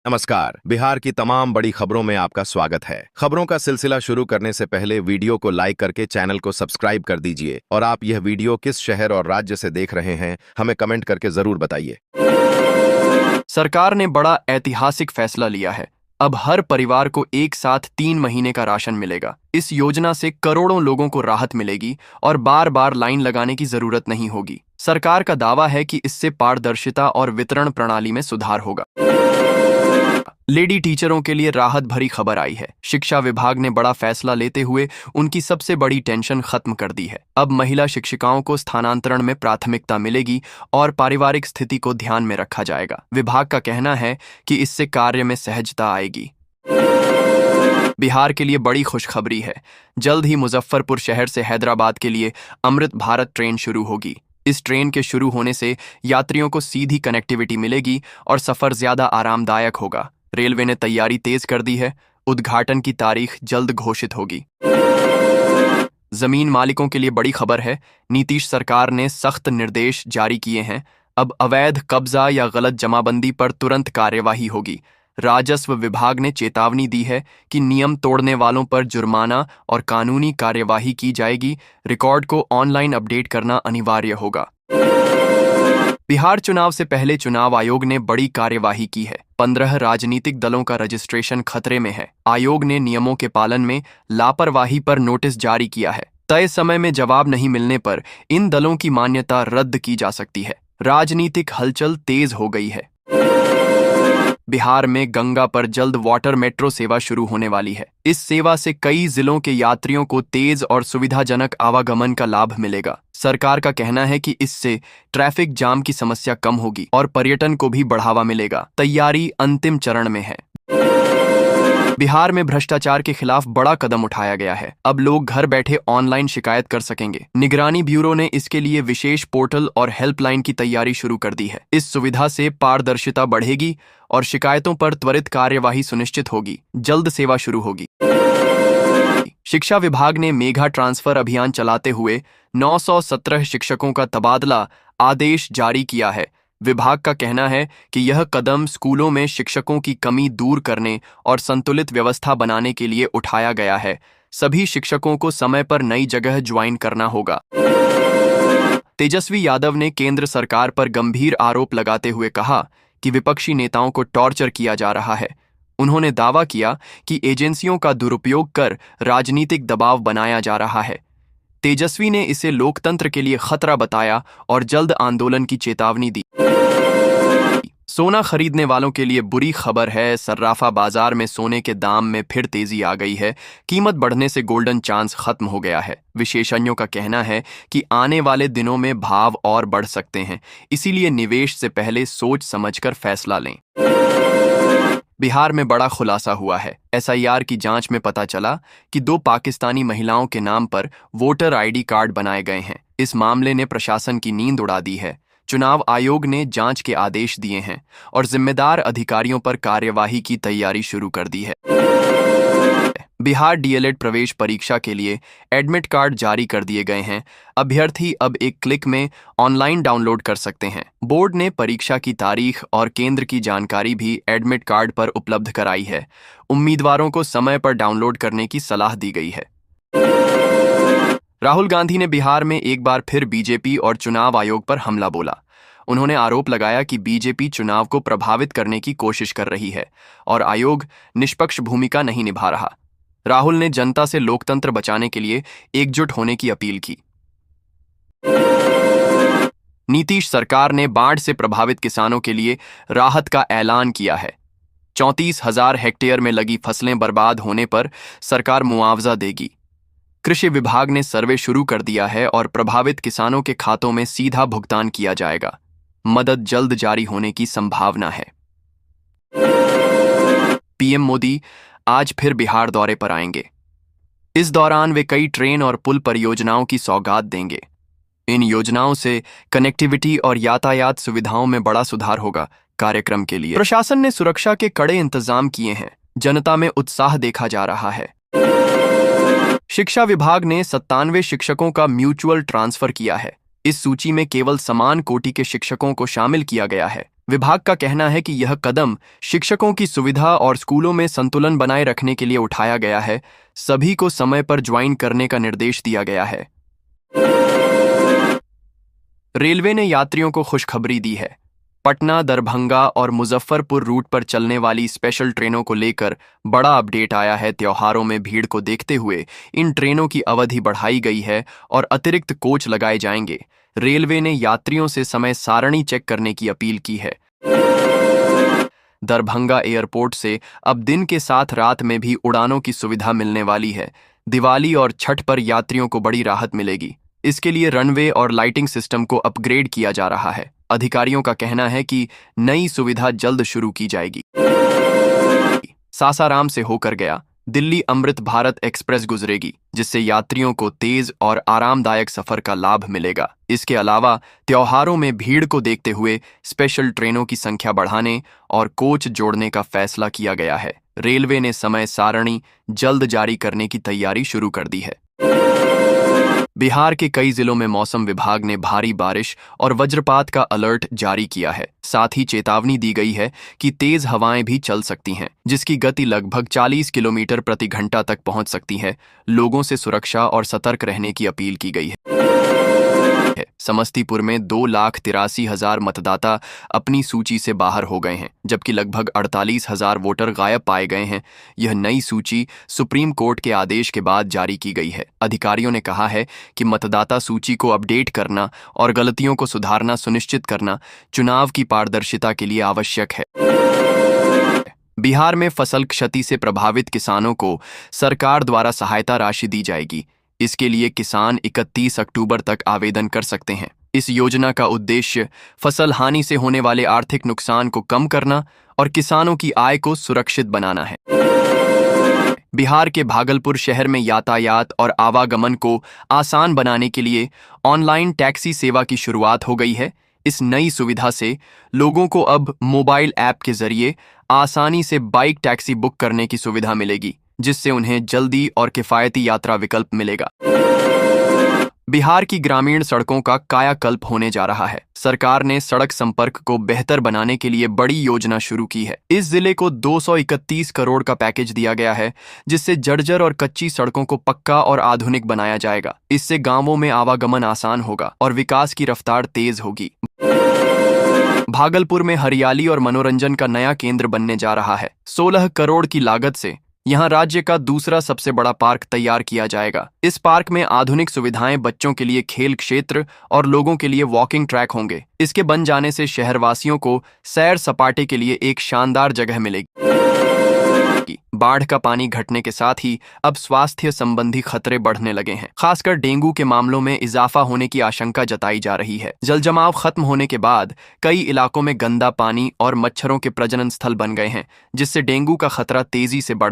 नमस्कार। बिहार की तमाम बड़ी खबरों में आपका स्वागत है। खबरों का सिलसिला शुरू करने से पहले वीडियो को लाइक करके चैनल को सब्सक्राइब कर दीजिए और आप यह वीडियो किस शहर और राज्य से देख रहे हैं हमें कमेंट करके जरूर बताइए। सरकार ने बड़ा ऐतिहासिक फैसला लिया है। अब हर परिवार को एक साथ 3 महीने का राशन मिलेगा। इस योजना से करोड़ों लोगों को राहत मिलेगी और बार बार लाइन लगाने की जरूरत नहीं होगी। सरकार का दावा है कि इससे पारदर्शिता और वितरण प्रणाली में सुधार होगा। लेडी टीचरों के लिए राहत भरी खबर आई है। शिक्षा विभाग ने बड़ा फैसला लेते हुए उनकी सबसे बड़ी टेंशन खत्म कर दी है। अब महिला शिक्षिकाओं को स्थानांतरण में प्राथमिकता मिलेगी और पारिवारिक स्थिति को ध्यान में रखा जाएगा। विभाग का कहना है कि इससे कार्य में सहजता आएगी। बिहार के लिए बड़ी खुशखबरी है। जल्द ही मुजफ्फरपुर शहर से हैदराबाद के लिए अमृत भारत ट्रेन शुरू होगी। इस ट्रेन के शुरू होने से यात्रियों को सीधी कनेक्टिविटी मिलेगी और सफर ज्यादा आरामदायक होगा। रेलवे ने तैयारी तेज कर दी है। उद्घाटन की तारीख जल्द घोषित होगी। जमीन मालिकों के लिए बड़ी खबर है। नीतीश सरकार ने सख्त निर्देश जारी किए हैं। अब अवैध कब्जा या गलत जमाबंदी पर तुरंत कार्यवाही होगी। राजस्व विभाग ने चेतावनी दी है कि नियम तोड़ने वालों पर जुर्माना और कानूनी कार्यवाही की जाएगी। रिकॉर्ड को ऑनलाइन अपडेट करना अनिवार्य होगा। बिहार चुनाव से पहले चुनाव आयोग ने बड़ी कार्यवाही की है। 15 राजनीतिक दलों का रजिस्ट्रेशन खतरे में है। आयोग ने नियमों के पालन में लापरवाही पर नोटिस जारी किया है। तय समय में जवाब नहीं मिलने पर इन दलों की मान्यता रद्द की जा सकती है। राजनीतिक हलचल तेज हो गई है। बिहार में गंगा पर जल्द वाटर मेट्रो सेवा शुरू होने वाली है। इस सेवा से कई जिलों के यात्रियों को तेज और सुविधाजनक आवागमन का लाभ मिलेगा। सरकार का कहना है कि इससे ट्रैफिक जाम की समस्या कम होगी और पर्यटन को भी बढ़ावा मिलेगा। तैयारी अंतिम चरण में है। बिहार में भ्रष्टाचार के खिलाफ बड़ा कदम उठाया गया है। अब लोग घर बैठे ऑनलाइन शिकायत कर सकेंगे। निगरानी ब्यूरो ने इसके लिए विशेष पोर्टल और हेल्पलाइन की तैयारी शुरू कर दी है। इस सुविधा से पारदर्शिता बढ़ेगी और शिकायतों पर त्वरित कार्यवाही सुनिश्चित होगी। जल्द सेवा शुरू होगी। शिक्षा विभाग ने मेगा ट्रांसफर अभियान चलाते हुए 917 शिक्षकों का तबादला आदेश जारी किया है। विभाग का कहना है कि यह कदम स्कूलों में शिक्षकों की कमी दूर करने और संतुलित व्यवस्था बनाने के लिए उठाया गया है। सभी शिक्षकों को समय पर नई जगह ज्वाइन करना होगा। तेजस्वी यादव ने केंद्र सरकार पर गंभीर आरोप लगाते हुए कहा कि विपक्षी नेताओं को टॉर्चर किया जा रहा है। उन्होंने दावा किया कि एजेंसियों का दुरुपयोग कर राजनीतिक दबाव बनाया जा रहा है। तेजस्वी ने इसे लोकतंत्र के लिए खतरा बताया और जल्द आंदोलन की चेतावनी दी। सोना खरीदने वालों के लिए बुरी खबर है। सर्राफा बाजार में सोने के दाम में फिर तेजी आ गई है। कीमत बढ़ने से गोल्डन चांस खत्म हो गया है। विशेषज्ञों का कहना है कि आने वाले दिनों में भाव और बढ़ सकते हैं, इसीलिए निवेश से पहले सोच समझकर फैसला लें। बिहार में बड़ा खुलासा हुआ है। एसआईआर की जांच में पता चला कि 2 पाकिस्तानी महिलाओं के नाम पर वोटर आईडी कार्ड बनाए गए हैं। इस मामले ने प्रशासन की नींद उड़ा दी है। चुनाव आयोग ने जांच के आदेश दिए हैं और जिम्मेदार अधिकारियों पर कार्यवाही की तैयारी शुरू कर दी है। बिहार डीएलएड प्रवेश परीक्षा के लिए एडमिट कार्ड जारी कर दिए गए हैं। अभ्यर्थी अब एक क्लिक में ऑनलाइन डाउनलोड कर सकते हैं। बोर्ड ने परीक्षा की तारीख और केंद्र की जानकारी भी एडमिट कार्ड पर उपलब्ध कराई है। उम्मीदवारों को समय पर डाउनलोड करने की सलाह दी गई है। राहुल गांधी ने बिहार में एक बार फिर बीजेपी और चुनाव आयोग पर हमला बोला। उन्होंने आरोप लगाया कि बीजेपी चुनाव को प्रभावित करने की कोशिश कर रही है और आयोग निष्पक्ष भूमिका नहीं निभा रहा। राहुल ने जनता से लोकतंत्र बचाने के लिए एकजुट होने की अपील की। नीतीश सरकार ने बाढ़ से प्रभावित किसानों के लिए राहत का ऐलान किया है। 34,000 हेक्टेयर में लगी फसलें बर्बाद होने पर सरकार मुआवजा देगी। कृषि विभाग ने सर्वे शुरू कर दिया है और प्रभावित किसानों के खातों में सीधा भुगतान किया जाएगा। मदद जल्द जारी होने की संभावना है। पीएम मोदी आज फिर बिहार दौरे पर आएंगे। इस दौरान वे कई ट्रेन और पुल परियोजनाओं की सौगात देंगे। इन योजनाओं से कनेक्टिविटी और यातायात सुविधाओं में बड़ा सुधार होगा। कार्यक्रम के लिए प्रशासन ने सुरक्षा के कड़े इंतजाम किए हैं। जनता में उत्साह देखा जा रहा है। शिक्षा विभाग ने 97 शिक्षकों का म्यूचुअल ट्रांसफर किया है। इस सूची में केवल समान कोटि के शिक्षकों को शामिल किया गया है। विभाग का कहना है कि यह कदम शिक्षकों की सुविधा और स्कूलों में संतुलन बनाए रखने के लिए उठाया गया है। सभी को समय पर ज्वाइन करने का निर्देश दिया गया है। रेलवे ने यात्रियों को खुशखबरी दी है। पटना, दरभंगा और मुजफ्फरपुर रूट पर चलने वाली स्पेशल ट्रेनों को लेकर बड़ा अपडेट आया है। त्योहारों में भीड़ को देखते हुए इन ट्रेनों की अवधि बढ़ाई गई है और अतिरिक्त कोच लगाए जाएंगे। रेलवे ने यात्रियों से समय सारणी चेक करने की अपील की है। दरभंगा एयरपोर्ट से अब दिन के साथ रात में भी उड़ानों की सुविधा मिलने वाली है। दिवाली और छठ पर यात्रियों को बड़ी राहत मिलेगी। इसके लिए रनवे और लाइटिंग सिस्टम को अपग्रेड किया जा रहा है। अधिकारियों का कहना है कि नई सुविधा जल्द शुरू की जाएगी। सासाराम से होकर गया दिल्ली अमृत भारत एक्सप्रेस गुजरेगी, जिससे यात्रियों को तेज और आरामदायक सफर का लाभ मिलेगा। इसके अलावा त्योहारों में भीड़ को देखते हुए स्पेशल ट्रेनों की संख्या बढ़ाने और कोच जोड़ने का फैसला किया गया है। रेलवे ने समय सारणी जल्द जारी करने की तैयारी शुरू कर दी है। बिहार के कई जिलों में मौसम विभाग ने भारी बारिश और वज्रपात का अलर्ट जारी किया है। साथ ही चेतावनी दी गई है कि तेज हवाएं भी चल सकती हैं, जिसकी गति लगभग 40 किलोमीटर प्रति घंटा तक पहुंच सकती है। लोगों से सुरक्षा और सतर्क रहने की अपील की गई है। समस्तीपुर में 2,83,000 मतदाता अपनी सूची से बाहर हो गए हैं, जबकि लगभग 48,000 वोटर गायब पाए गए हैं। यह नई सूची सुप्रीम कोर्ट के आदेश के बाद जारी की गई है। अधिकारियों ने कहा है कि मतदाता सूची को अपडेट करना और गलतियों को सुधारना सुनिश्चित करना चुनाव की पारदर्शिता के लिए आवश्यक है। बिहार में फसल क्षति से प्रभावित किसानों को सरकार द्वारा सहायता राशि दी जाएगी। इसके लिए किसान 31 अक्टूबर तक आवेदन कर सकते हैं। इस योजना का उद्देश्य फसल हानि से होने वाले आर्थिक नुकसान को कम करना और किसानों की आय को सुरक्षित बनाना है। बिहार के भागलपुर शहर में यातायात और आवागमन को आसान बनाने के लिए ऑनलाइन टैक्सी सेवा की शुरुआत हो गई है। इस नई सुविधा से लोगों को अब मोबाइल ऐप के जरिए आसानी से बाइक टैक्सी बुक करने की सुविधा मिलेगी, जिससे उन्हें जल्दी और किफायती यात्रा विकल्प मिलेगा। बिहार की ग्रामीण सड़कों का कायाकल्प होने जा रहा है। सरकार ने सड़क संपर्क को बेहतर बनाने के लिए बड़ी योजना शुरू की है। इस जिले को 231 करोड़ का पैकेज दिया गया है, जिससे जर्जर और कच्ची सड़कों को पक्का और आधुनिक बनाया जाएगा। इससे गांवों में आवागमन आसान होगा और विकास की रफ्तार तेज होगी। भागलपुर में हरियाली और मनोरंजन का नया केंद्र बनने जा रहा है। 16 करोड़ की लागत से यहाँ राज्य का दूसरा सबसे बड़ा पार्क तैयार किया जाएगा। इस पार्क में आधुनिक सुविधाएं, बच्चों के लिए खेल क्षेत्र और लोगों के लिए वॉकिंग ट्रैक होंगे। इसके बन जाने से शहरवासियों को सैर सपाटे के लिए एक शानदार जगह मिलेगी। बाढ़ का पानी घटने के साथ ही अब स्वास्थ्य संबंधी खतरे बढ़ने लगे हैं। खासकर डेंगू के मामलों में इजाफा होने की आशंका जताई जा रही है। जलजमाव खत्म होने के बाद कई इलाकों में गंदा पानी और मच्छरों के प्रजनन स्थल बन गए हैं, जिससे डेंगू का खतरा तेजी से बढ़